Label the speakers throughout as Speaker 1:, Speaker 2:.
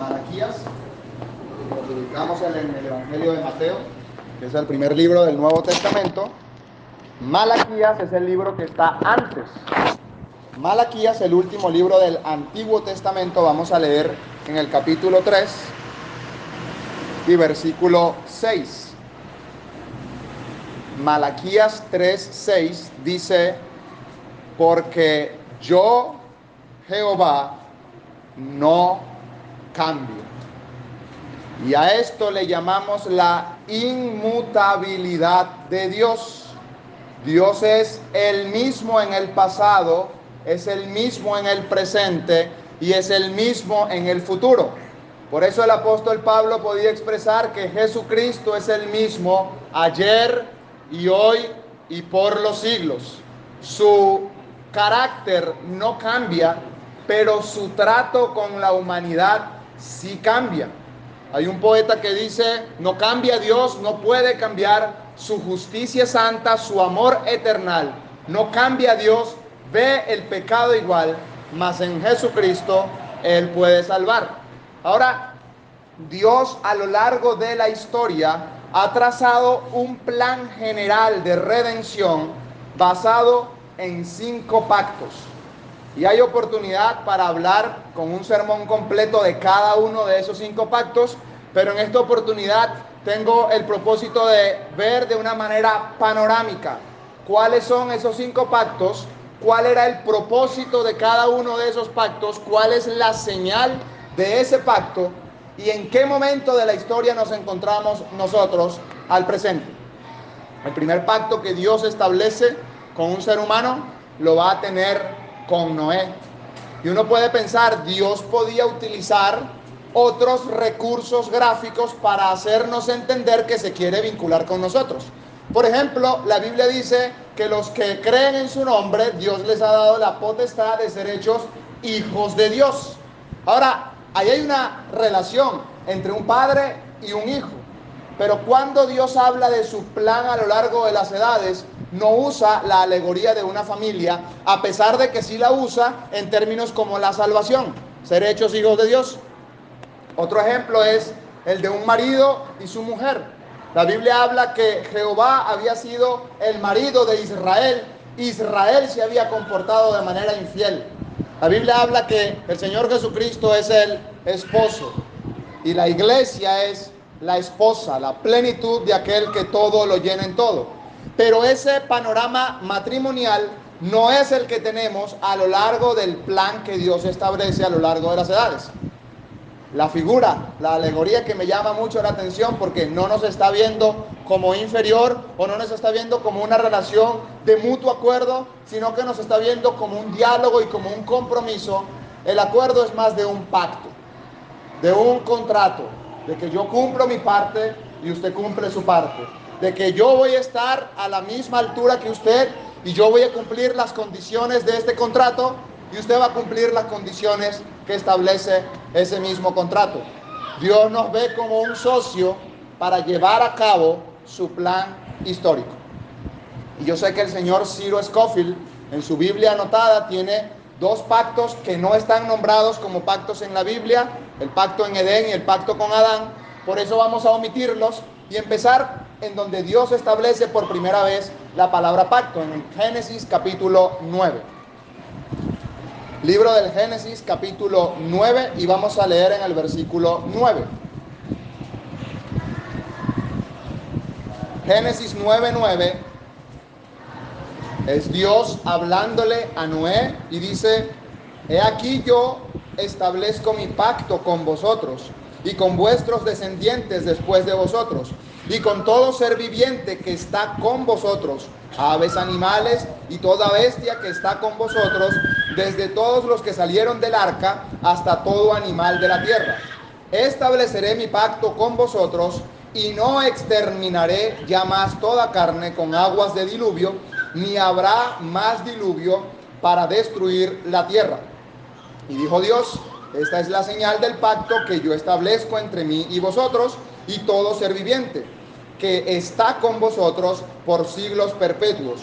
Speaker 1: Malaquías. Nos ubicamos en el Evangelio de Mateo, que es el primer libro del Nuevo Testamento. Malaquías es el libro que está antes. Malaquías, el último libro del Antiguo Testamento, vamos a leer en el capítulo 3 y versículo 6. Malaquías 3:6 dice: porque yo, Jehová, no cambio. Y a esto le llamamos la inmutabilidad de Dios. Dios es el mismo en el pasado, es el mismo en el presente y es el mismo en el futuro. Por eso el apóstol Pablo podía expresar que Jesucristo es el mismo ayer y hoy y por los siglos. Su carácter no cambia, pero su trato con la humanidad sí cambia. Hay un poeta que dice: no cambia Dios, no puede cambiar su justicia santa, su amor eternal. No cambia Dios, ve el pecado igual, mas en Jesucristo Él puede salvar. Ahora, Dios a lo largo de la historia ha trazado un plan general de redención basado en 5 pactos. Y hay oportunidad para hablar con un sermón completo de cada uno de esos 5 pactos, pero en esta oportunidad tengo el propósito de ver de una manera panorámica cuáles son esos 5 pactos, cuál era el propósito de cada uno de esos pactos, cuál es la señal de ese pacto y en qué momento de la historia nos encontramos nosotros al presente. El primer pacto que Dios establece con un ser humano lo va a tener con Noé. Y uno puede pensar, Dios podía utilizar otros recursos gráficos para hacernos entender que se quiere vincular con nosotros. Por ejemplo, la Biblia dice que los que creen en su nombre, Dios les ha dado la potestad de ser hechos hijos de Dios. Ahora, ahí hay una relación entre un padre y un hijo. Pero cuando Dios habla de su plan a lo largo de las edades, no usa la alegoría de una familia, a pesar de que sí la usa en términos como la salvación, ser hechos hijos de Dios. Otro ejemplo es el de un marido y su mujer. La Biblia habla que Jehová había sido el marido de Israel. Israel se había comportado de manera infiel. La Biblia habla que el Señor Jesucristo es el esposo y la iglesia es la esposa, la plenitud de aquel que todo lo llena en todo. Pero ese panorama matrimonial no es el que tenemos a lo largo del plan que Dios establece a lo largo de las edades. La figura, la alegoría que me llama mucho la atención porque no nos está viendo como inferior o no nos está viendo como una relación de mutuo acuerdo, sino que nos está viendo como un diálogo y como un compromiso. El acuerdo es más de un pacto, de un contrato, de que yo cumplo mi parte y usted cumple su parte, de que yo voy a estar a la misma altura que usted y yo voy a cumplir las condiciones de este contrato y usted va a cumplir las condiciones que establece ese mismo contrato. Dios nos ve como un socio para llevar a cabo su plan histórico. Y yo sé que el señor Ciro Scofield en su Biblia anotada tiene 2 pactos que no están nombrados como pactos en la Biblia, el pacto en Edén y el pacto con Adán. Por eso vamos a omitirlos y empezar en donde Dios establece por primera vez la palabra pacto, en el Génesis capítulo 9. Libro del Génesis capítulo 9 y vamos a leer en el versículo 9. Génesis 9:9 es Dios hablándole a Noé y dice: he aquí yo establezco mi pacto con vosotros y con vuestros descendientes después de vosotros y con todo ser viviente que está con vosotros, aves, animales y toda bestia que está con vosotros, desde todos los que salieron del arca hasta todo animal de la tierra. Estableceré mi pacto con vosotros y no exterminaré ya más toda carne con aguas de diluvio, ni habrá más diluvio para destruir la tierra. Y dijo Dios: esta es la señal del pacto que yo establezco entre mí y vosotros y todo ser viviente que está con vosotros por siglos perpetuos.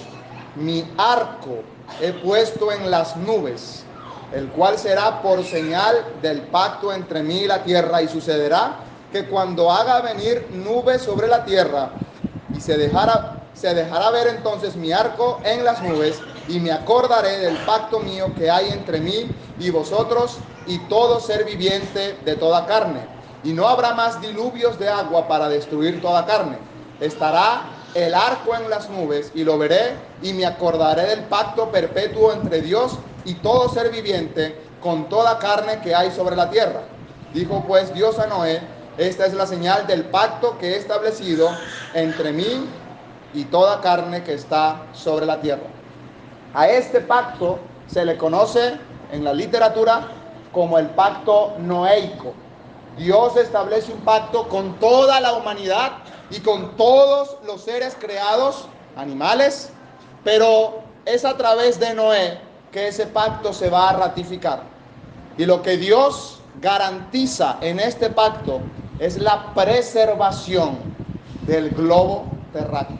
Speaker 1: Mi arco he puesto en las nubes el cual será por señal del pacto entre mí y la tierra, y sucederá que cuando haga venir nubes sobre la tierra, y se dejará ver entonces mi arco en las nubes, y me acordaré del pacto mío que hay entre mí y vosotros y todo ser viviente de toda carne. Y no habrá más diluvios de agua para destruir toda carne. Estará el arco en las nubes, y lo veré, y me acordaré del pacto perpetuo entre Dios y todo ser viviente con toda carne que hay sobre la tierra. Dijo pues Dios a Noé: esta es la señal del pacto que he establecido entre mí y toda carne que está sobre la tierra. A este pacto se le conoce en la literatura como el pacto noéico. Dios establece un pacto con toda la humanidad y con todos los seres creados, animales, pero es a través de Noé que ese pacto se va a ratificar. Y lo que Dios garantiza en este pacto es la preservación del globo terráqueo.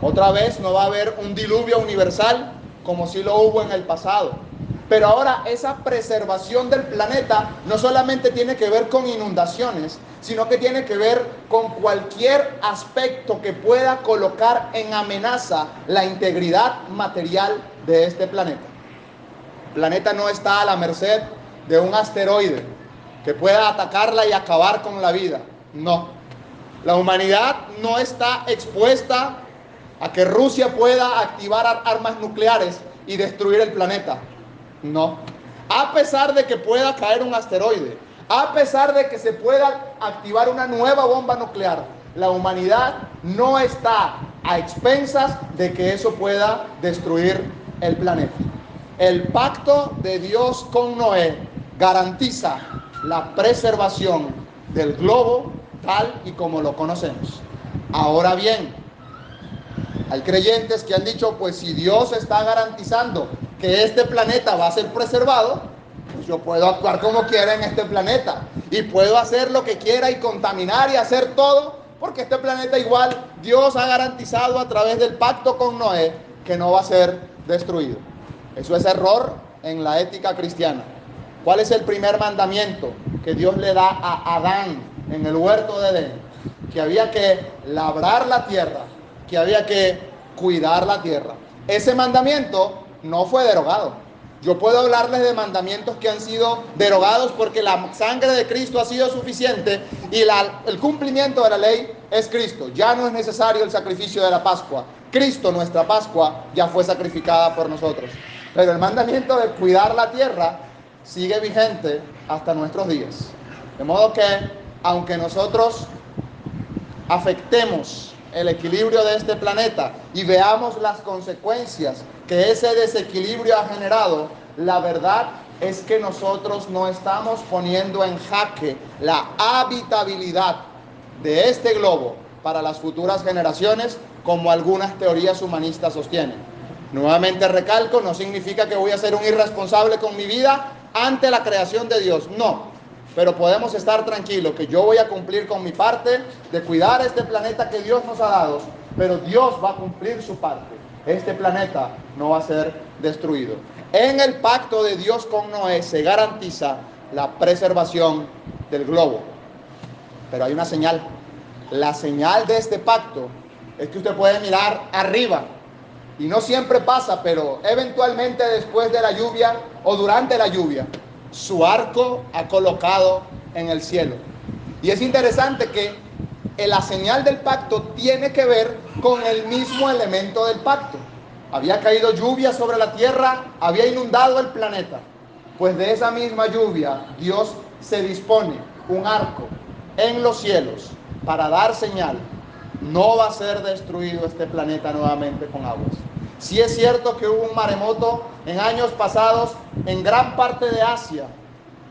Speaker 1: Otra vez no va a haber un diluvio universal como si lo hubo en el pasado. Pero ahora esa preservación del planeta no solamente tiene que ver con inundaciones, sino que tiene que ver con cualquier aspecto que pueda colocar en amenaza la integridad material de este planeta. El planeta no está a la merced de un asteroide que pueda atacarla y acabar con la vida. No. La humanidad no está expuesta a que Rusia pueda activar armas nucleares y destruir el planeta. No. A pesar de que pueda caer un asteroide, a pesar de que se pueda activar una nueva bomba nuclear, la humanidad no está a expensas de que eso pueda destruir el planeta. El pacto de Dios con Noé garantiza la preservación del globo tal y como lo conocemos. Ahora bien, hay creyentes que han dicho, pues si Dios está garantizando que este planeta va a ser preservado, pues yo puedo actuar como quiera en este planeta y puedo hacer lo que quiera y contaminar y hacer todo, porque este planeta igual Dios ha garantizado a través del pacto con Noé que no va a ser destruido. Eso es error en la ética cristiana. ¿Cuál es el primer mandamiento que Dios le da a Adán en el huerto de Edén? Que había que labrar la tierra, que había que cuidar la tierra. Ese mandamiento no fue derogado. Yo puedo hablarles de mandamientos que han sido derogados porque la sangre de Cristo ha sido suficiente y el cumplimiento de la ley es Cristo. Ya no es necesario el sacrificio de la Pascua. Cristo, nuestra Pascua, ya fue sacrificada por nosotros. Pero el mandamiento de cuidar la tierra sigue vigente hasta nuestros días. De modo que, aunque nosotros afectemos el equilibrio de este planeta y veamos las consecuencias que ese desequilibrio ha generado, la verdad es que nosotros no estamos poniendo en jaque la habitabilidad de este globo para las futuras generaciones, como algunas teorías humanistas sostienen. Nuevamente recalco, no significa que voy a ser un irresponsable con mi vida ante la creación de Dios, no. Pero podemos estar tranquilos que yo voy a cumplir con mi parte de cuidar este planeta que Dios nos ha dado, pero Dios va a cumplir su parte. Este planeta no va a ser destruido. En el pacto de Dios con Noé se garantiza la preservación del globo. Pero hay una señal. La señal de este pacto es que usted puede mirar arriba. Y no siempre pasa, pero eventualmente después de la lluvia o durante la lluvia, su arco ha colocado en el cielo. Y es interesante que la señal del pacto tiene que ver con el mismo elemento del pacto. Había caído lluvia sobre la tierra, había inundado el planeta. Pues de esa misma lluvia Dios se dispone un arco en los cielos para dar señal. No va a ser destruido este planeta nuevamente con aguas. Sí es cierto que hubo un maremoto en años pasados en gran parte de Asia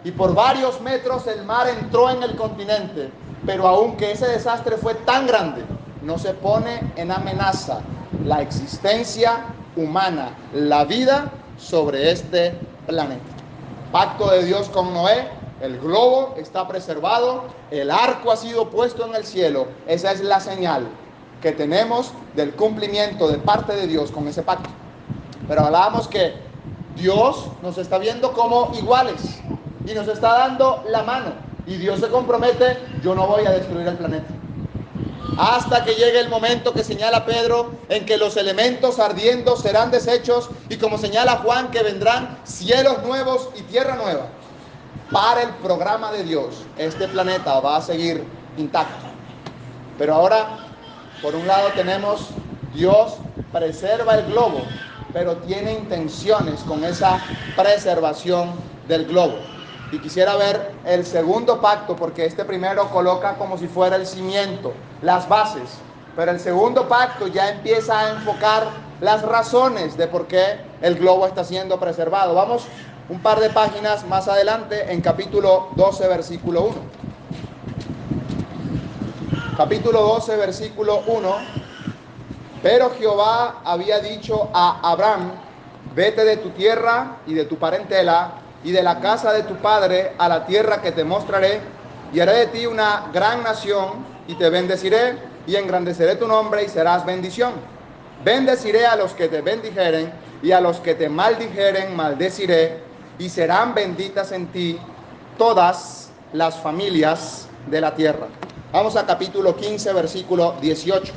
Speaker 1: y por varios metros el mar entró en el continente, pero aunque ese desastre fue tan grande, no se pone en amenaza la existencia humana, la vida sobre este planeta. Pacto de Dios con Noé, el globo está preservado, el arco ha sido puesto en el cielo. Esa es la señal que tenemos del cumplimiento de parte de Dios con ese pacto. Pero hablábamos que Dios nos está viendo como iguales y nos está dando la mano. Y Dios se compromete: yo no voy a destruir el planeta. Hasta que llegue el momento que señala Pedro, en que los elementos ardiendo serán deshechos, y como señala Juan, que vendrán cielos nuevos y tierra nueva. Para el programa de Dios, este planeta va a seguir intacto. Pero ahora, por un lado tenemos: Dios preserva el globo, pero tiene intenciones con esa preservación del globo. Y quisiera ver el segundo pacto, porque este primero coloca como si fuera el cimiento, las bases, pero el segundo pacto ya empieza a enfocar las razones de por qué el globo está siendo preservado. Vamos un par de páginas más adelante, en capítulo 12, versículo 1. Capítulo 12, versículo 1. Pero Jehová había dicho a Abraham: vete de tu tierra y de tu parentela y de la casa de tu padre a la tierra que te mostraré, y haré de ti una gran nación, y te bendeciré, y engrandeceré tu nombre, y serás bendición. Bendeciré a los que te bendijeren, y a los que te maldijeren maldeciré, y serán benditas en ti todas las familias de la tierra. Vamos a capítulo 15, versículo 18.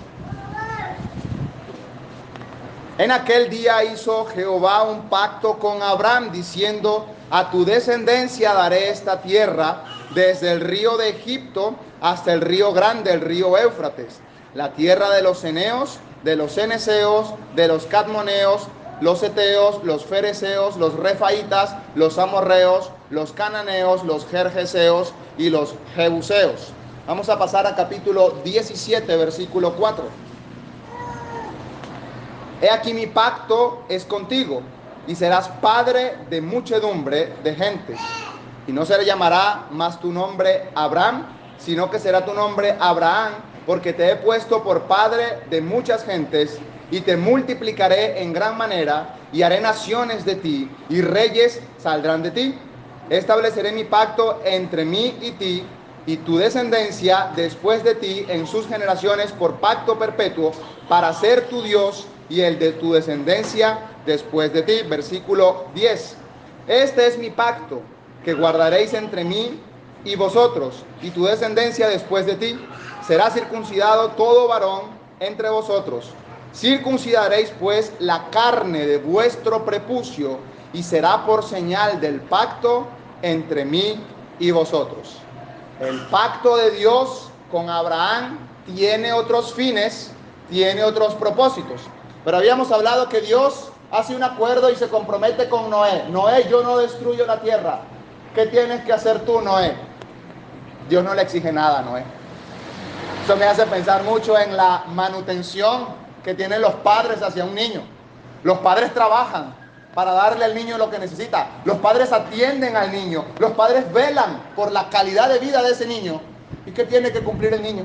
Speaker 1: En aquel día hizo Jehová un pacto con Abraham, diciendo: a tu descendencia daré esta tierra, desde el río de Egipto hasta el río grande, el río Éufrates, la tierra de los eneos, de los ceneseos, de los cadmoneos, los eteos, los fereceos, los refaitas, los amorreos, los cananeos, los gergeseos y los jebuseos. Vamos a pasar a capítulo 17, versículo 4. He aquí mi pacto es contigo, y serás padre de muchedumbre de gentes. Y no se le llamará más tu nombre Abraham, sino que será tu nombre Abraham, porque te he puesto por padre de muchas gentes, y te multiplicaré en gran manera, y haré naciones de ti, y reyes saldrán de ti. Estableceré mi pacto entre mí y ti, y tu descendencia después de ti en sus generaciones, por pacto perpetuo, para ser tu Dios y el de tu descendencia después de ti. Versículo 10. Este es mi pacto que guardaréis entre mí y vosotros y tu descendencia después de ti. Será circuncidado todo varón entre vosotros. Circuncidaréis pues la carne de vuestro prepucio, y será por señal del pacto entre mí y vosotros. El pacto de Dios con Abraham tiene otros fines, tiene otros propósitos. Pero habíamos hablado que Dios hace un acuerdo y se compromete con Noé. Noé, yo no destruyo la tierra. ¿Qué tienes que hacer tú, Noé? Dios no le exige nada a Noé. Eso me hace pensar mucho en la manutención que tienen los padres hacia un niño. Los padres trabajan para darle al niño lo que necesita. Los padres atienden al niño. Los padres velan por la calidad de vida de ese niño. ¿Y qué tiene que cumplir el niño?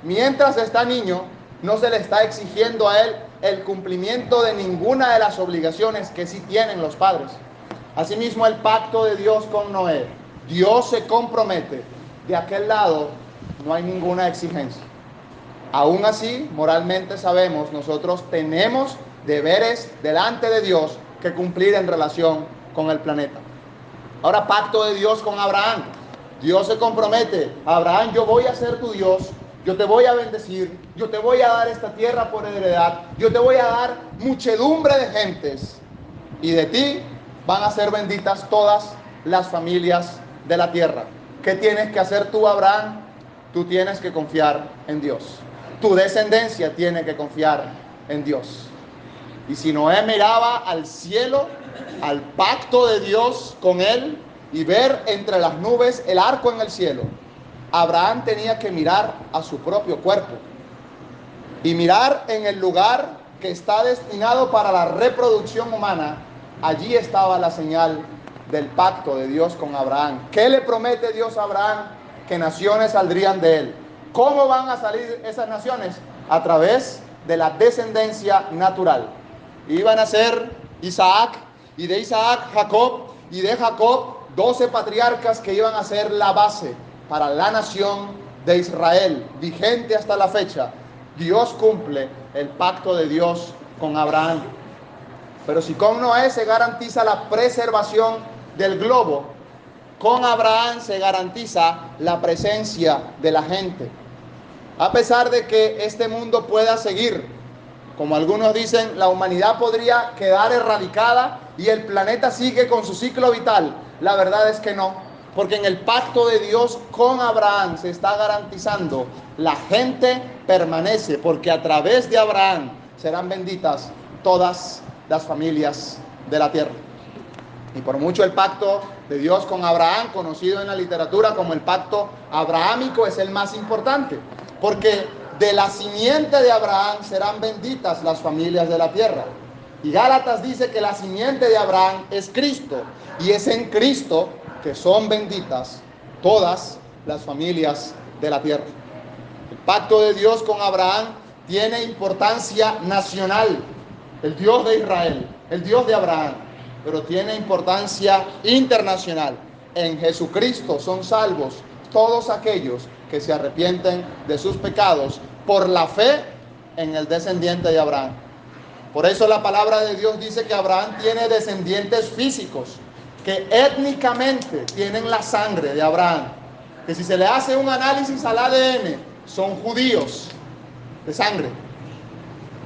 Speaker 1: Mientras está niño, no se le está exigiendo a él el cumplimiento de ninguna de las obligaciones que sí tienen los padres. Asimismo, el pacto de Dios con Noé. Dios se compromete. De aquel lado no hay ninguna exigencia. Aún así, moralmente sabemos, nosotros tenemos deberes delante de Dios que cumplir en relación con el planeta. Ahora, pacto de Dios con Abraham. Dios se compromete: Abraham, yo voy a ser tu Dios, yo te voy a bendecir, yo te voy a dar esta tierra por heredad, yo te voy a dar muchedumbre de gentes, y de ti van a ser benditas todas las familias de la tierra. ¿Qué tienes que hacer tú, Abraham? Tú tienes que confiar en Dios. Tu descendencia tiene que confiar en Dios. Y si Noé miraba al cielo, al pacto de Dios con él, y ver entre las nubes el arco en el cielo, Abraham tenía que mirar a su propio cuerpo y mirar en el lugar que está destinado para la reproducción humana. Allí estaba la señal del pacto de Dios con Abraham. ¿Qué le promete Dios a Abraham? Que naciones saldrían de él. ¿Cómo van a salir esas naciones? A través de la descendencia natural. Iban a ser Isaac, y de Isaac Jacob, y de Jacob 12 patriarcas que iban a ser la base para la nación de Israel, vigente hasta la fecha. Dios cumple el pacto de Dios con Abraham. Pero si con Noé se garantiza la preservación del globo, con Abraham se garantiza la presencia de la gente. A pesar de que este mundo pueda seguir, como algunos dicen, la humanidad podría quedar erradicada y el planeta sigue con su ciclo vital. La verdad es que no, porque en el pacto de Dios con Abraham se está garantizando la gente permanece, porque a través de Abraham serán benditas todas las familias de la tierra. Y por mucho el pacto de Dios con Abraham, conocido en la literatura como el pacto abrahámico, es el más importante, porque de la simiente de Abraham serán benditas las familias de la tierra. Y Gálatas dice que la simiente de Abraham es Cristo, y es en Cristo que son benditas todas las familias de la tierra. El pacto de Dios con Abraham tiene importancia nacional, el Dios de Israel, el Dios de Abraham, pero tiene importancia internacional. En Jesucristo son salvos todos aquellos que se arrepienten de sus pecados por la fe en el descendiente de Abraham. Por eso la palabra de Dios dice que Abraham tiene descendientes físicos, que étnicamente tienen la sangre de Abraham, que si se le hace un análisis al ADN, son judíos de sangre.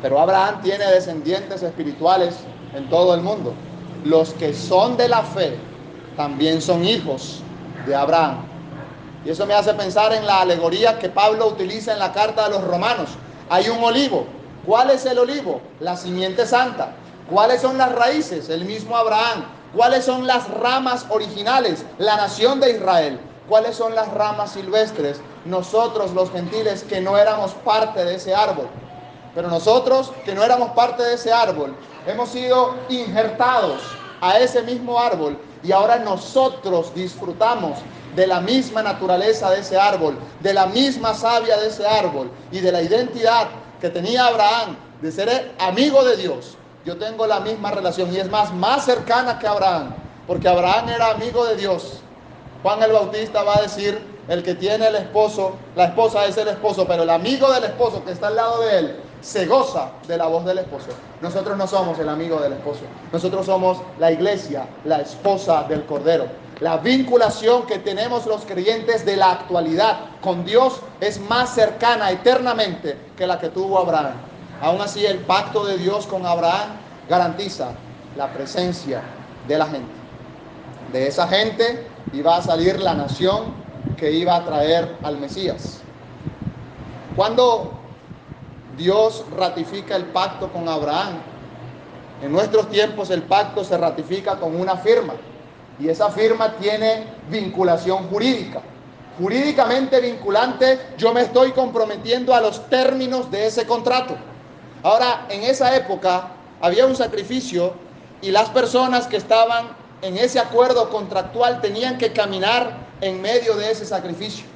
Speaker 1: Pero Abraham tiene descendientes espirituales en todo el mundo. Los que son de la fe también son hijos de Abraham. Y eso me hace pensar en la alegoría que Pablo utiliza en la carta a los romanos. Hay un olivo. ¿Cuál es el olivo? La simiente santa. ¿Cuáles son las raíces? El mismo Abraham. ¿Cuáles son las ramas originales? La nación de Israel. ¿Cuáles son las ramas silvestres? Nosotros los gentiles que no éramos parte de ese árbol. Pero nosotros que no éramos parte de ese árbol, hemos sido injertados a ese mismo árbol y ahora nosotros disfrutamos de la misma naturaleza de ese árbol, de la misma savia de ese árbol y de la identidad que tenía Abraham de ser amigo de Dios. Yo tengo la misma relación y es más cercana que Abraham, porque Abraham era amigo de Dios. Juan el Bautista va a decir, el que tiene el esposo, la esposa es el esposo, pero el amigo del esposo que está al lado de él se goza de la voz del esposo. Nosotros no somos el amigo del esposo, nosotros somos la iglesia, la esposa del Cordero. La vinculación que tenemos los creyentes de la actualidad con Dios es más cercana eternamente que la que tuvo Abraham. Aún así, el pacto de Dios con Abraham garantiza la presencia de la gente. De esa gente iba a salir la nación que iba a traer al Mesías. Cuando Dios ratifica el pacto con Abraham, en nuestros tiempos el pacto se ratifica con una firma. Y esa firma tiene vinculación jurídica. Jurídicamente vinculante, yo me estoy comprometiendo a los términos de ese contrato. Ahora, en esa época había un sacrificio y las personas que estaban en ese acuerdo contractual tenían que caminar en medio de ese sacrificio.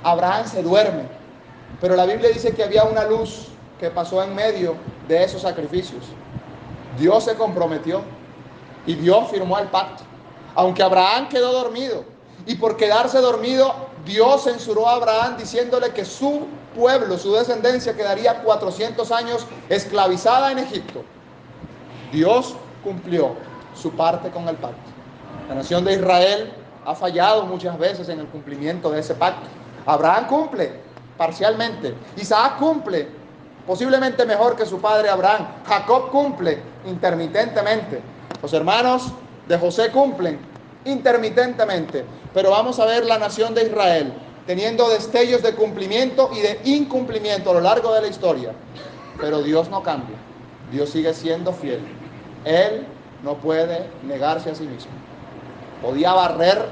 Speaker 1: Abraham se duerme, pero la Biblia dice que había una luz que pasó en medio de esos sacrificios. Dios se comprometió y Dios firmó el pacto. Aunque Abraham quedó dormido, y por quedarse dormido, Dios censuró a Abraham diciéndole que su pueblo, su descendencia, quedaría 400 años esclavizada en Egipto. Dios cumplió su parte con el pacto. La nación de Israel ha fallado muchas veces en el cumplimiento de ese pacto. Abraham cumple parcialmente, Isaac cumple posiblemente mejor que su padre Abraham, Jacob cumple intermitentemente, los hermanos de José cumplen intermitentemente, pero vamos a ver la nación de Israel teniendo destellos de cumplimiento y de incumplimiento a lo largo de la historia. Pero Dios no cambia, Dios sigue siendo fiel. Él no puede negarse a sí mismo. Podía barrer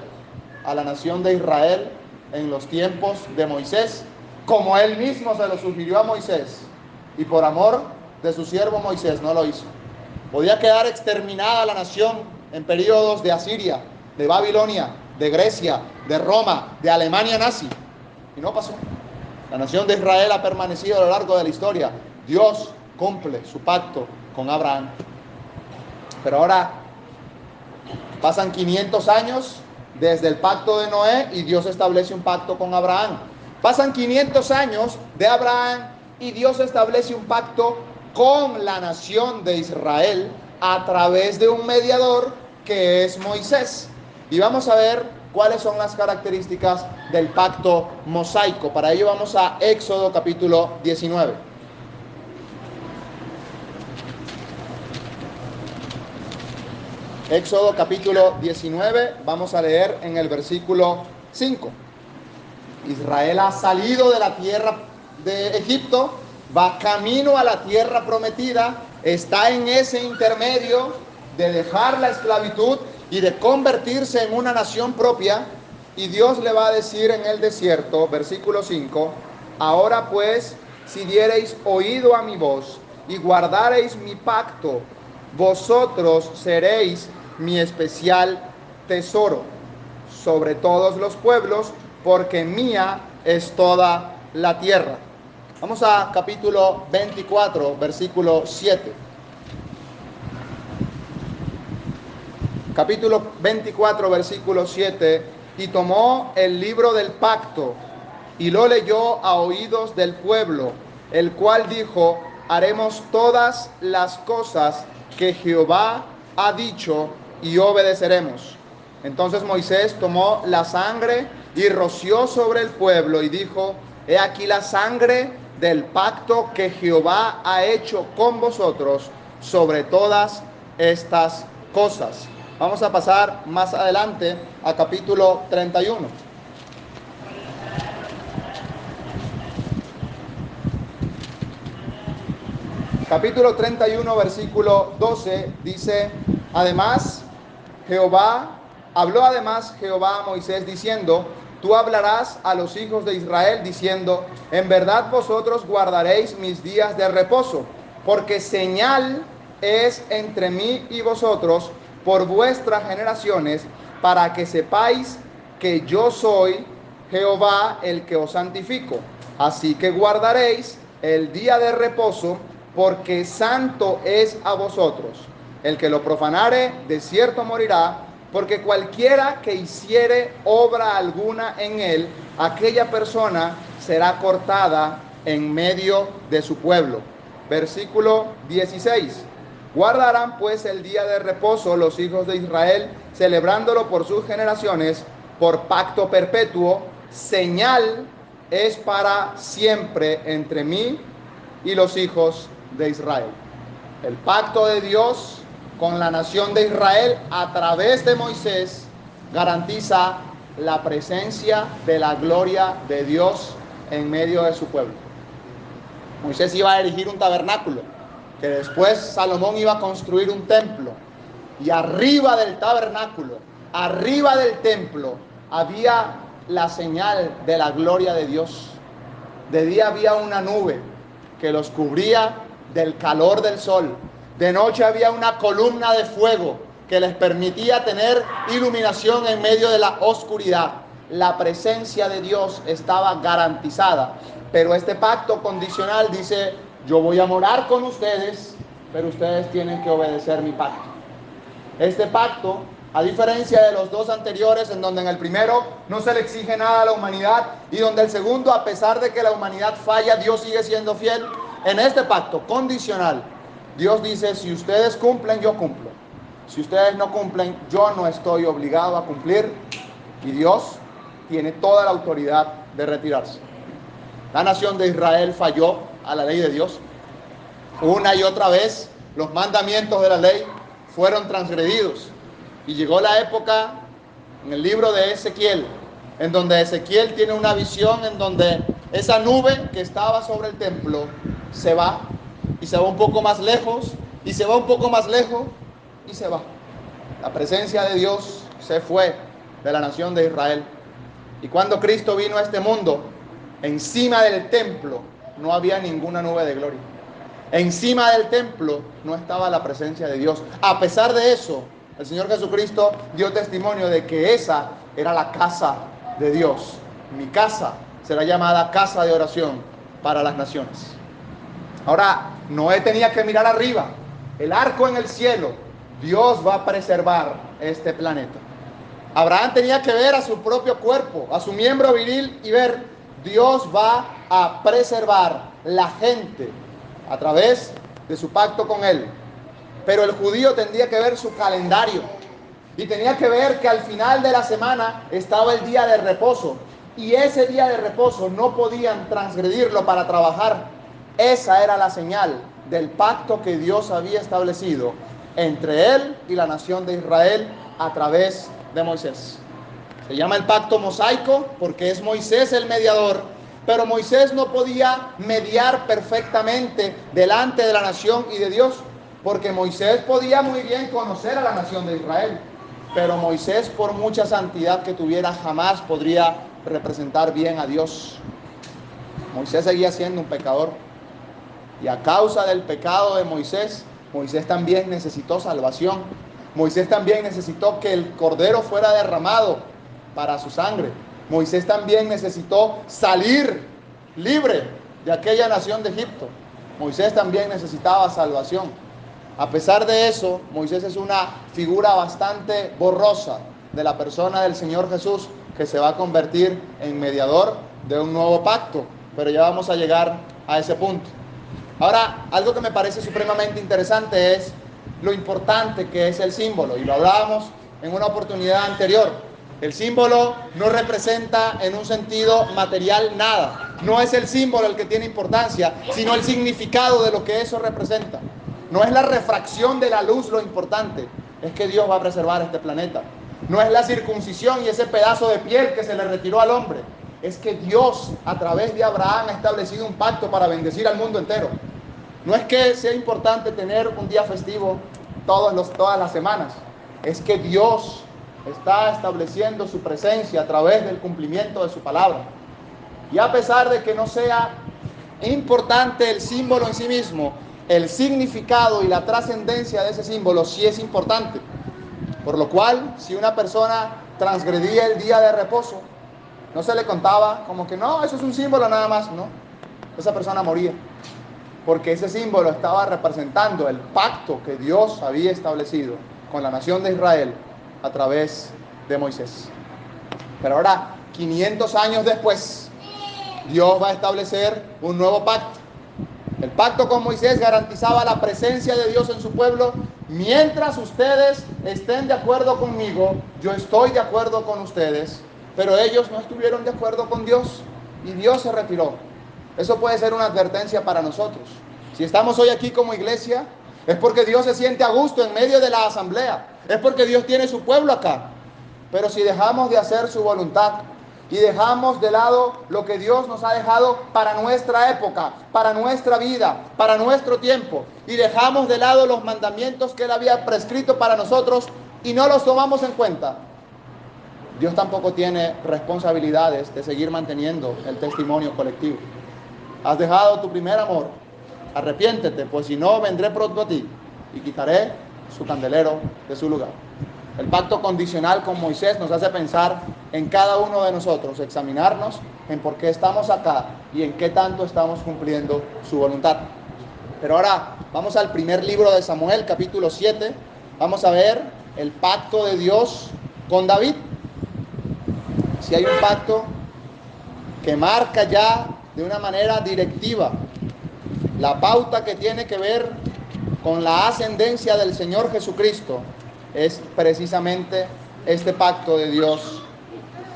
Speaker 1: a la nación de Israel en los tiempos de Moisés, como él mismo se lo sugirió a Moisés, y por amor de su siervo Moisés no lo hizo. Podía quedar exterminada la nación en periodos de Asiria, de Babilonia, de Grecia, de Roma, de Alemania nazi, y no pasó. La nación de Israel ha permanecido a lo largo de la historia. Dios cumple su pacto con Abraham. Pero ahora pasan 500 años desde el pacto de Noé y Dios establece un pacto con Abraham. Pasan 500 años de Abraham y Dios establece un pacto con la nación de Israel a través de un mediador que es Moisés. Y vamos a ver cuáles son las características del pacto mosaico. Para ello vamos a Éxodo capítulo 19. Éxodo capítulo 19, vamos a leer en el versículo 5. Israel ha salido de la tierra de Egipto, va camino a la tierra prometida, está en ese intermedio de dejar la esclavitud y de convertirse en una nación propia, y Dios le va a decir en el desierto, versículo 5, ahora pues, si diereis oído a mi voz y guardareis mi pacto, vosotros seréis mi especial tesoro sobre todos los pueblos, porque mía es toda la tierra. Vamos a capítulo 24, versículo 7. Capítulo 24, versículo 7. Y tomó el libro del pacto y lo leyó a oídos del pueblo, el cual dijo, haremos todas las cosas que Jehová ha dicho y obedeceremos. Entonces Moisés tomó la sangre y roció sobre el pueblo y dijo, he aquí la sangre del pacto que Jehová ha hecho con vosotros sobre todas estas cosas. Vamos a pasar más adelante a capítulo 31. Capítulo 31, versículo 12, dice, habló además Jehová a Moisés diciendo, tú hablarás a los hijos de Israel diciendo, en verdad vosotros guardaréis mis días de reposo, porque señal es entre mí y vosotros por vuestras generaciones, para que sepáis que yo soy Jehová el que os santifico. Así que guardaréis el día de reposo, porque santo es a vosotros. El que lo profanare, de cierto morirá, porque cualquiera que hiciere obra alguna en él, aquella persona será cortada en medio de su pueblo. Versículo 16. Guardarán pues el día de reposo los hijos de Israel, celebrándolo por sus generaciones, por pacto perpetuo, señal es para siempre entre mí y los hijos de Israel. El pacto de Dios con la nación de Israel a través de Moisés garantiza la presencia de la gloria de Dios en medio de su pueblo. Moisés iba a erigir un tabernáculo, que después Salomón iba a construir un templo, y arriba del tabernáculo, arriba del templo, había la señal de la gloria de Dios. De día había una nube que los cubría del calor del sol. De noche había una columna de fuego que les permitía tener iluminación en medio de la oscuridad. La presencia de Dios estaba garantizada. Pero este pacto condicional dice, yo voy a morar con ustedes, pero ustedes tienen que obedecer mi pacto. Este pacto, a diferencia de los dos anteriores, en donde en el primero no se le exige nada a la humanidad, y donde el segundo, a pesar de que la humanidad falla, Dios sigue siendo fiel, en este pacto condicional, Dios dice, si ustedes cumplen, yo cumplo. Si ustedes no cumplen, yo no estoy obligado a cumplir, y Dios tiene toda la autoridad de retirarse. La nación de Israel falló a la ley de Dios. Una y otra vez los mandamientos de la ley fueron transgredidos. Y llegó la época en el libro de Ezequiel, en donde Ezequiel tiene una visión en donde esa nube que estaba sobre el templo se va, y se va un poco más lejos, y se va un poco más lejos, y se va. La presencia de Dios se fue de la nación de Israel. Y cuando Cristo vino a este mundo, encima del templo no había ninguna nube de gloria. Encima del templo no estaba la presencia de Dios. A pesar de eso, el Señor Jesucristo dio testimonio de que esa era la casa de Dios. Mi casa será llamada casa de oración para las naciones. Ahora, Noé tenía que mirar arriba, el arco en el cielo. Dios va a preservar este planeta. Abraham tenía que ver a su propio cuerpo, a su miembro viril, y ver, Dios va a preservar la gente a través de su pacto con él. pero el judío tendría que ver su calendario y tenía que ver que al final de la semana estaba el día de reposo, y ese día de reposo no podían transgredirlo para trabajar. Esa era la señal del pacto que Dios había establecido entre él y la nación de Israel a través de Moisés. Se llama el pacto mosaico porque es Moisés el mediador, pero Moisés no podía mediar perfectamente delante de la nación y de Dios, porque Moisés podía muy bien conocer a la nación de Israel, pero Moisés, por mucha santidad que tuviera, jamás podría representar bien a Dios. Moisés seguía siendo un pecador, y a causa del pecado de Moisés, Moisés también necesitó salvación. Moisés también necesitó que el cordero fuera derramado para su sangre. Moisés también necesitó salir libre de aquella nación de Egipto. Moisés también necesitaba salvación. A pesar de eso, Moisés es una figura bastante borrosa de la persona del Señor Jesús, que se va a convertir en mediador de un nuevo pacto. Pero ya vamos a llegar a ese punto. Ahora, algo que me parece supremamente interesante es lo importante que es el símbolo, y lo hablábamos en una oportunidad anterior. El símbolo no representa en un sentido material nada. No es el símbolo el que tiene importancia, sino el significado de lo que eso representa. No es la refracción de la luz lo importante, es que Dios va a preservar este planeta. No es la circuncisión y ese pedazo de piel que se le retiró al hombre, es que Dios a través de Abraham ha establecido un pacto para bendecir al mundo entero. No es que sea importante tener un día festivo todas las semanas, es que Dios está estableciendo su presencia a través del cumplimiento de su palabra. Y a pesar de que no sea importante el símbolo en sí mismo, el significado y la trascendencia de ese símbolo sí es importante. Por lo cual, si una persona transgredía el día de reposo, no se le contaba como que no, eso es un símbolo nada más, no. Esa persona moría, porque ese símbolo estaba representando el pacto que Dios había establecido con la nación de Israel a través de Moisés. Pero ahora, 500 años después, Dios va a establecer un nuevo pacto. El pacto con Moisés garantizaba la presencia de Dios en su pueblo. Mientras ustedes estén de acuerdo conmigo, yo estoy de acuerdo con ustedes. Pero ellos no estuvieron de acuerdo con Dios y Dios se retiró. Eso puede ser una advertencia para nosotros. Si estamos hoy aquí como iglesia, es porque Dios se siente a gusto en medio de la asamblea. Es porque Dios tiene su pueblo acá. Pero si dejamos de hacer su voluntad y dejamos de lado lo que Dios nos ha dejado para nuestra época, para nuestra vida, para nuestro tiempo, y dejamos de lado los mandamientos que Él había prescrito para nosotros y no los tomamos en cuenta, Dios tampoco tiene responsabilidades de seguir manteniendo el testimonio colectivo. Has dejado tu primer amor, arrepiéntete, pues si no vendré pronto a ti y quitaré su candelero de su lugar. El pacto condicional con Moisés nos hace pensar en cada uno de nosotros, examinarnos en por qué estamos acá y en qué tanto estamos cumpliendo su voluntad. Pero ahora vamos al primer libro de Samuel, capítulo 7. Vamos a ver el pacto de Dios con David. Si hay un pacto que marca ya de una manera directiva la pauta que tiene que ver con la ascendencia del Señor Jesucristo, es precisamente este pacto de Dios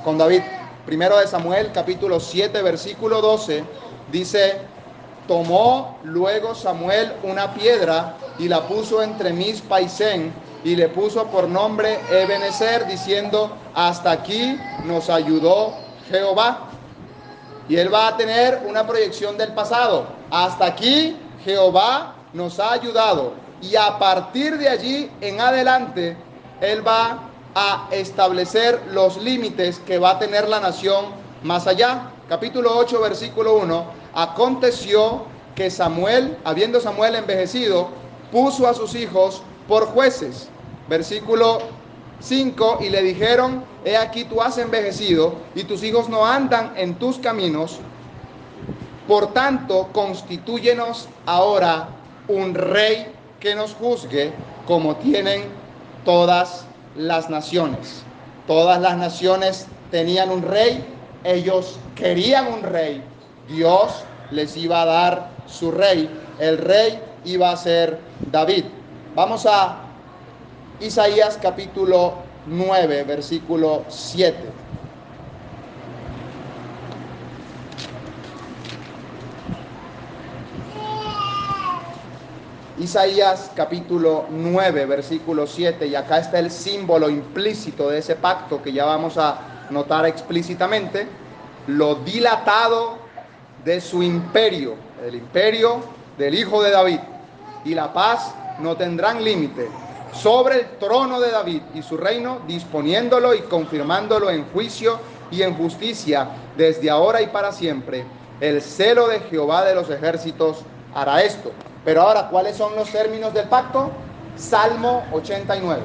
Speaker 1: con David. Primero de Samuel, capítulo 7, versículo 12, dice: tomó luego Samuel una piedra y la puso entre Mizpa y Sen, y le puso por nombre Ebenezer, diciendo: hasta aquí nos ayudó Jehová. Y él va a tener una proyección del pasado. Hasta aquí Jehová nos ha ayudado. Y a partir de allí en adelante, él va a establecer los límites que va a tener la nación más allá. Capítulo 8, versículo 1. Aconteció que Samuel, habiendo Samuel envejecido, puso a sus hijos por jueces. Versículo 5. Y le dijeron: he aquí tú has envejecido y tus hijos no andan en tus caminos. Por tanto, constitúyenos ahora un rey que nos juzgue como tienen todas las naciones. Todas las naciones tenían un rey, ellos querían un rey. Dios les iba a dar su rey. El rey iba a ser David. Vamos a Isaías capítulo 9, versículo 7. Isaías capítulo 9, versículo 7, y acá está el símbolo implícito de ese pacto que ya vamos a notar explícitamente, lo dilatado de su imperio, el imperio del Hijo de David, y la paz no tendrán límite sobre el trono de David y su reino, disponiéndolo y confirmándolo en juicio y en justicia desde ahora y para siempre. El celo de Jehová de los ejércitos hará esto. Pero ahora, ¿cuáles son los términos del pacto? Salmo 89.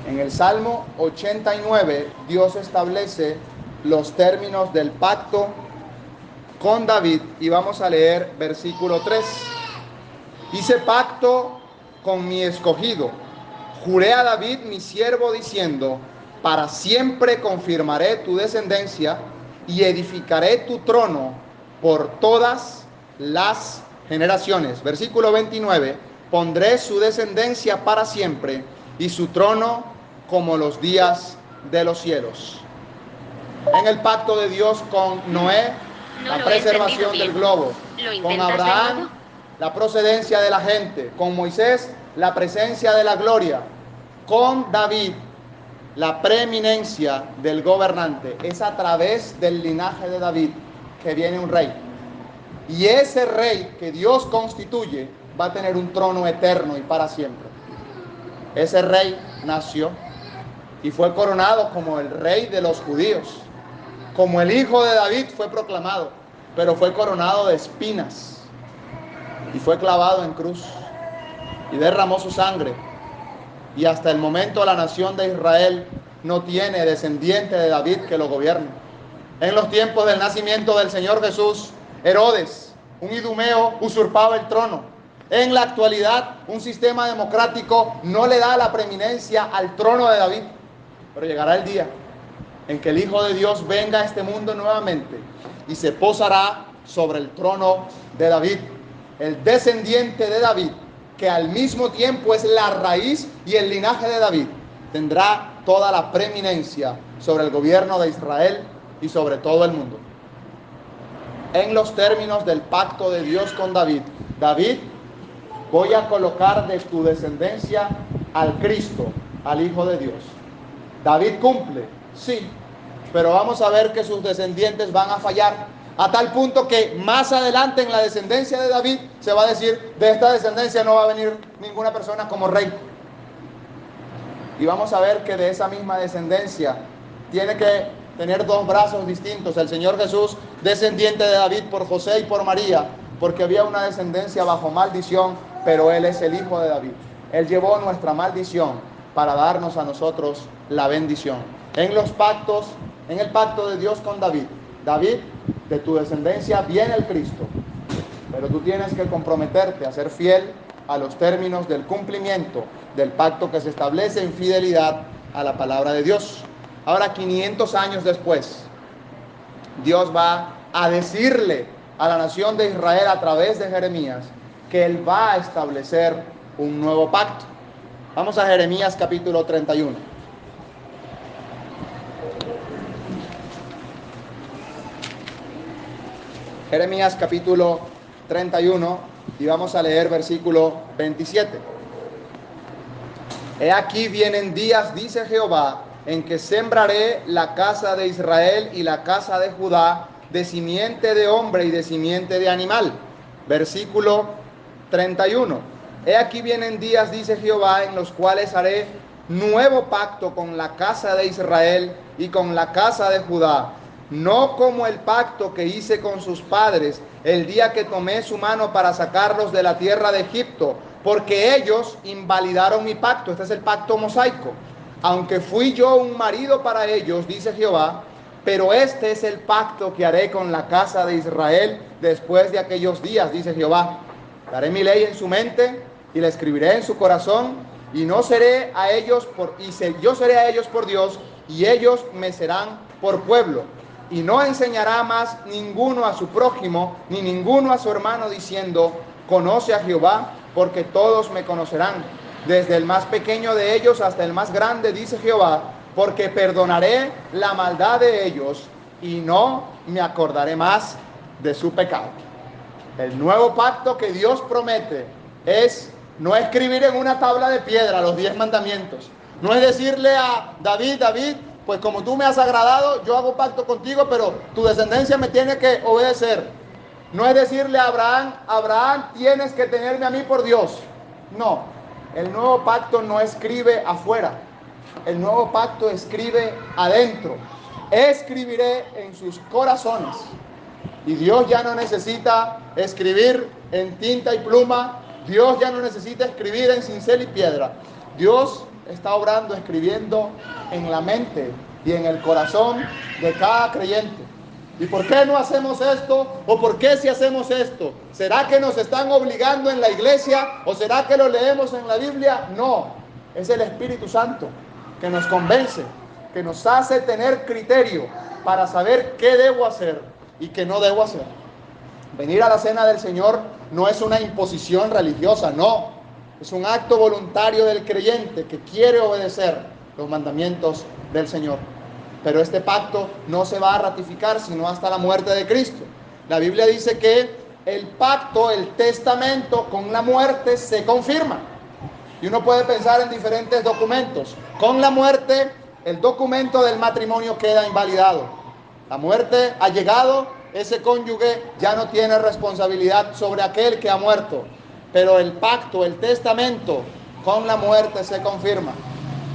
Speaker 1: En el Salmo 89, Dios establece los términos del pacto con David y vamos a leer versículo 3. Hice pacto con mi escogido, juré a David mi siervo diciendo, para siempre confirmaré tu descendencia y edificaré tu trono por todas las generaciones. Versículo 29, pondré su descendencia para siempre y su trono como los días de los cielos. En el pacto de Dios con Noé, la preservación del globo, con Abraham, la procedencia de la gente, con Moisés, la presencia de la gloria, con David, la preeminencia del gobernante. Es a través del linaje de David que viene un rey. Y ese rey que Dios constituye va a tener un trono eterno y para siempre. Ese rey nació y fue coronado como el rey de los judíos. Como el hijo de David fue proclamado, pero fue coronado de espinas y fue clavado en cruz y derramó su sangre. Y hasta el momento la nación de Israel no tiene descendiente de David que lo gobierne. En los tiempos del nacimiento del Señor Jesús, Herodes, un idumeo, usurpaba el trono. En la actualidad, un sistema democrático no le da la preeminencia al trono de David. Pero llegará el día en que el Hijo de Dios venga a este mundo nuevamente y se posará sobre el trono de David, el descendiente de David, que al mismo tiempo es la raíz y el linaje de David, tendrá toda la preeminencia sobre el gobierno de Israel y sobre todo el mundo. En los términos del pacto de Dios con David, David, voy a colocar de tu descendencia al Cristo, al Hijo de Dios. David cumple, sí, pero vamos a ver que sus descendientes van a fallar, a tal punto que más adelante en la descendencia de David se va a decir, de esta descendencia no va a venir ninguna persona como rey. Y vamos a ver que de esa misma descendencia tiene que tener dos brazos distintos. El Señor Jesús, descendiente de David por José y por María, porque había una descendencia bajo maldición, pero Él es el Hijo de David. Él llevó nuestra maldición para darnos a nosotros la bendición. En los pactos, en el pacto de Dios con David, David, de tu descendencia viene el Cristo, pero tú tienes que comprometerte a ser fiel a los términos del cumplimiento del pacto que se establece en fidelidad a la palabra de Dios. Ahora, 500 años después, Dios va a decirle a la nación de Israel a través de Jeremías que Él va a establecer un nuevo pacto. Vamos a Jeremías capítulo 31. Jeremías capítulo 31 y vamos a leer versículo 27. He aquí vienen días, dice Jehová, en que sembraré la casa de Israel y la casa de Judá de simiente de hombre y de simiente de animal. Versículo 31. He aquí vienen días, dice Jehová, en los cuales haré nuevo pacto con la casa de Israel y con la casa de Judá, no como el pacto que hice con sus padres el día que tomé su mano para sacarlos de la tierra de Egipto, porque ellos invalidaron mi pacto. Este es el pacto mosaico. Aunque fui yo un marido para ellos, dice Jehová, pero este es el pacto que haré con la casa de Israel después de aquellos días, dice Jehová. Daré mi ley en su mente y la escribiré en su corazón, y yo seré a ellos por Dios, y ellos me serán por pueblo. Y no enseñará más ninguno a su prójimo, ni ninguno a su hermano, diciendo, conoce a Jehová, porque todos me conocerán, desde el más pequeño de ellos hasta el más grande, dice Jehová, porque perdonaré la maldad de ellos y no me acordaré más de su pecado. El nuevo pacto que Dios promete es no escribir en una tabla de piedra los 10 mandamientos. No es decirle a David, David, pues como tú me has agradado, yo hago pacto contigo, pero tu descendencia me tiene que obedecer. No es decirle a Abraham, Abraham, tienes que tenerme a mí por Dios. No, el nuevo pacto no escribe afuera. El nuevo pacto escribe adentro. Escribiré en sus corazones. Y Dios ya no necesita escribir en tinta y pluma. Dios ya no necesita escribir en cincel y piedra. Dios está obrando, escribiendo en la mente y en el corazón de cada creyente. ¿Y por qué no hacemos esto? ¿O por qué si hacemos esto? ¿Será que nos están obligando en la iglesia? ¿O será que lo leemos en la Biblia? No, es el Espíritu Santo que nos convence, que nos hace tener criterio para saber qué debo hacer y qué no debo hacer. Venir a la cena del Señor no es una imposición religiosa, no. Es un acto voluntario del creyente que quiere obedecer los mandamientos del Señor. Pero este pacto no se va a ratificar sino hasta la muerte de Cristo. La Biblia dice que el pacto, el testamento con la muerte se confirma. Y uno puede pensar en diferentes documentos. Con la muerte, el documento del matrimonio queda invalidado. La muerte ha llegado, ese cónyuge ya no tiene responsabilidad sobre aquel que ha muerto. Pero el pacto, el testamento con la muerte se confirma.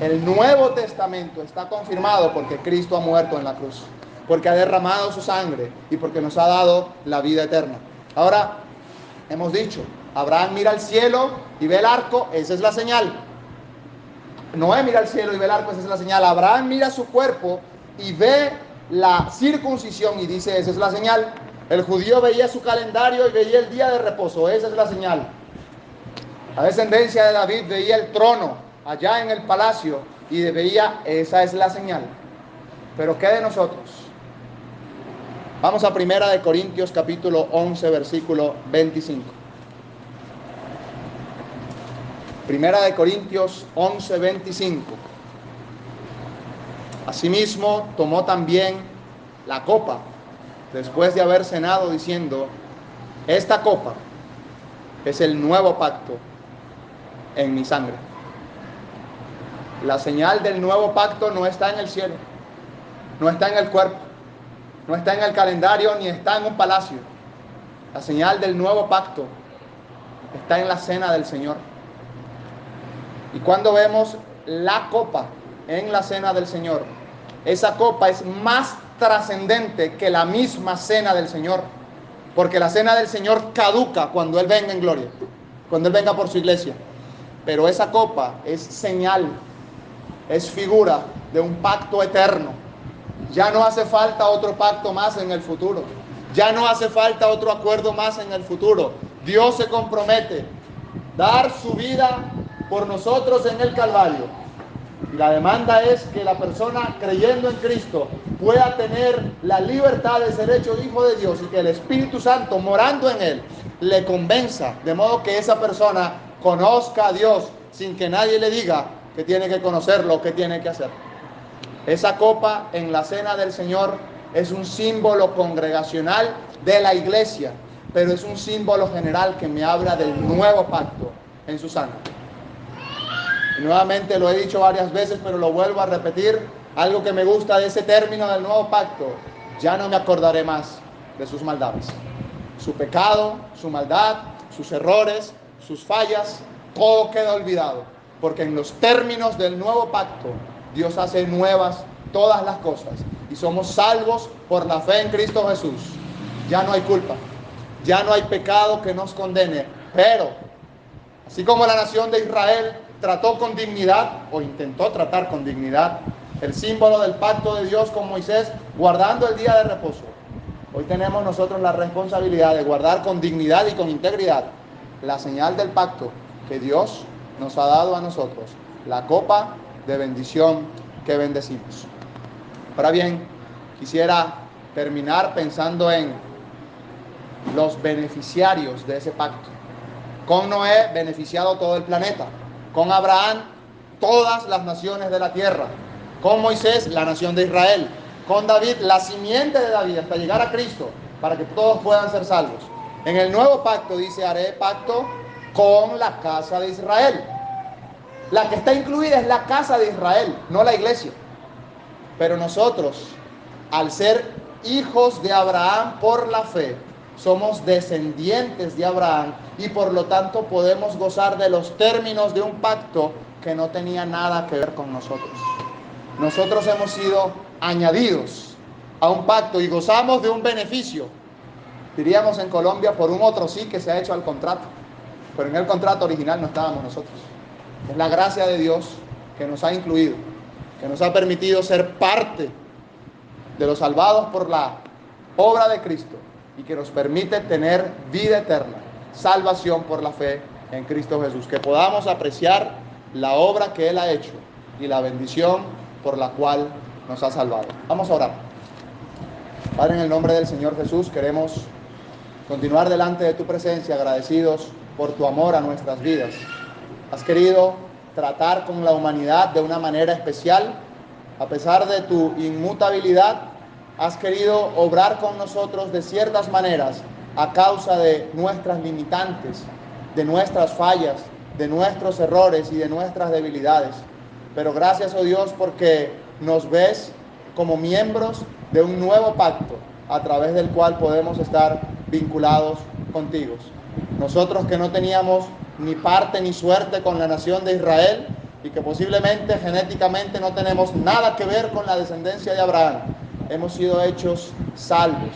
Speaker 1: El Nuevo Testamento está confirmado porque Cristo ha muerto en la cruz, porque ha derramado su sangre y porque nos ha dado la vida eterna. Ahora, hemos dicho, Abraham mira al cielo y ve el arco, esa es la señal. Noé mira al cielo y ve el arco, esa es la señal. Abraham mira su cuerpo y ve la circuncisión y dice, esa es la señal. El judío veía su calendario y veía el día de reposo, esa es la señal. La descendencia de David veía el trono allá en el palacio y veía, esa es la señal. Pero ¿qué de nosotros? Vamos a 1 Corintios capítulo 11 versículo 25. 1 Corintios 11, 25. Asimismo tomó también la copa después de haber cenado diciendo, esta copa es el nuevo pacto en mi sangre. La señal del nuevo pacto no está en el cielo, no está en el cuerpo, no está en el calendario, ni está en un palacio. La señal del nuevo pacto está en la cena del Señor. Y cuando vemos la copa en la cena del Señor, esa copa es más trascendente que la misma cena del Señor, porque la cena del Señor caduca cuando Él venga en gloria, cuando Él venga por su iglesia. Pero esa copa es señal, es figura de un pacto eterno. Ya no hace falta otro pacto más en el futuro. Ya no hace falta otro acuerdo más en el futuro. Dios se compromete a dar su vida por nosotros en el Calvario. Y la demanda es que la persona creyendo en Cristo pueda tener la libertad de ser hecho hijo de Dios y que el Espíritu Santo morando en él le convenza, de modo que esa persona conozca a Dios sin que nadie le diga que tiene que conocerlo, que tiene que hacer. Esa copa en la cena del Señor es un símbolo congregacional de la iglesia, pero es un símbolo general que me habla del nuevo pacto en su sangre. Y nuevamente lo he dicho varias veces, pero lo vuelvo a repetir, algo que me gusta de ese término del nuevo pacto, ya no me acordaré más de sus maldades. Su pecado, su maldad, sus errores, sus fallas, todo queda olvidado, porque en los términos del nuevo pacto, Dios hace nuevas todas las cosas y somos salvos por la fe en Cristo Jesús. Ya no hay culpa, ya no hay pecado que nos condene, pero así como la nación de Israel trató con dignidad, o intentó tratar con dignidad, el símbolo del pacto de Dios con Moisés, guardando el día de reposo, hoy tenemos nosotros la responsabilidad de guardar con dignidad y con integridad la señal del pacto que Dios nos ha dado a nosotros, la copa de bendición que bendecimos. Ahora bien, quisiera terminar pensando en los beneficiarios de ese pacto. Con Noé, beneficiado todo el planeta. Con Abraham, todas las naciones de la tierra. Con Moisés, la nación de Israel. Con David, la simiente de David, hasta llegar a Cristo, para que todos puedan ser salvos. En el nuevo pacto dice, haré pacto con la casa de Israel. La que está incluida es la casa de Israel, no la iglesia. Pero nosotros, al ser hijos de Abraham por la fe, somos descendientes de Abraham y por lo tanto podemos gozar de los términos de un pacto que no tenía nada que ver con nosotros. Nosotros hemos sido añadidos a un pacto y gozamos de un beneficio, diríamos en Colombia, por un otro sí que se ha hecho al contrato, pero en el contrato original no estábamos nosotros. Es la gracia de Dios que nos ha incluido, que nos ha permitido ser parte de los salvados por la obra de Cristo y que nos permite tener vida eterna, salvación por la fe en Cristo Jesús, que podamos apreciar la obra que Él ha hecho y la bendición por la cual nos ha salvado. Vamos a orar. Padre, en el nombre del Señor Jesús, queremos continuar delante de tu presencia agradecidos por tu amor a nuestras vidas. Has querido tratar con la humanidad de una manera especial. A pesar de tu inmutabilidad, has querido obrar con nosotros de ciertas maneras a causa de nuestras limitantes, de nuestras fallas, de nuestros errores y de nuestras debilidades. Pero gracias, oh Dios, porque nos ves como miembros de un nuevo pacto a través del cual podemos estar vinculados contigo. Nosotros que no teníamos ni parte ni suerte con la nación de Israel y que posiblemente genéticamente no tenemos nada que ver con la descendencia de Abraham, hemos sido hechos salvos,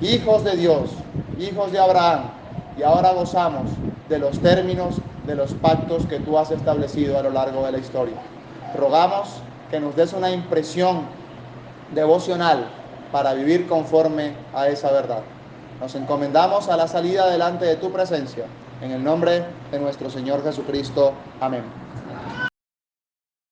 Speaker 1: hijos de Dios, hijos de Abraham, y ahora gozamos de los términos de los pactos que tú has establecido a lo largo de la historia. Rogamos que nos des una impresión devocional para vivir conforme a esa verdad. Nos encomendamos a la salida delante de tu presencia, en el nombre de nuestro Señor Jesucristo. Amén.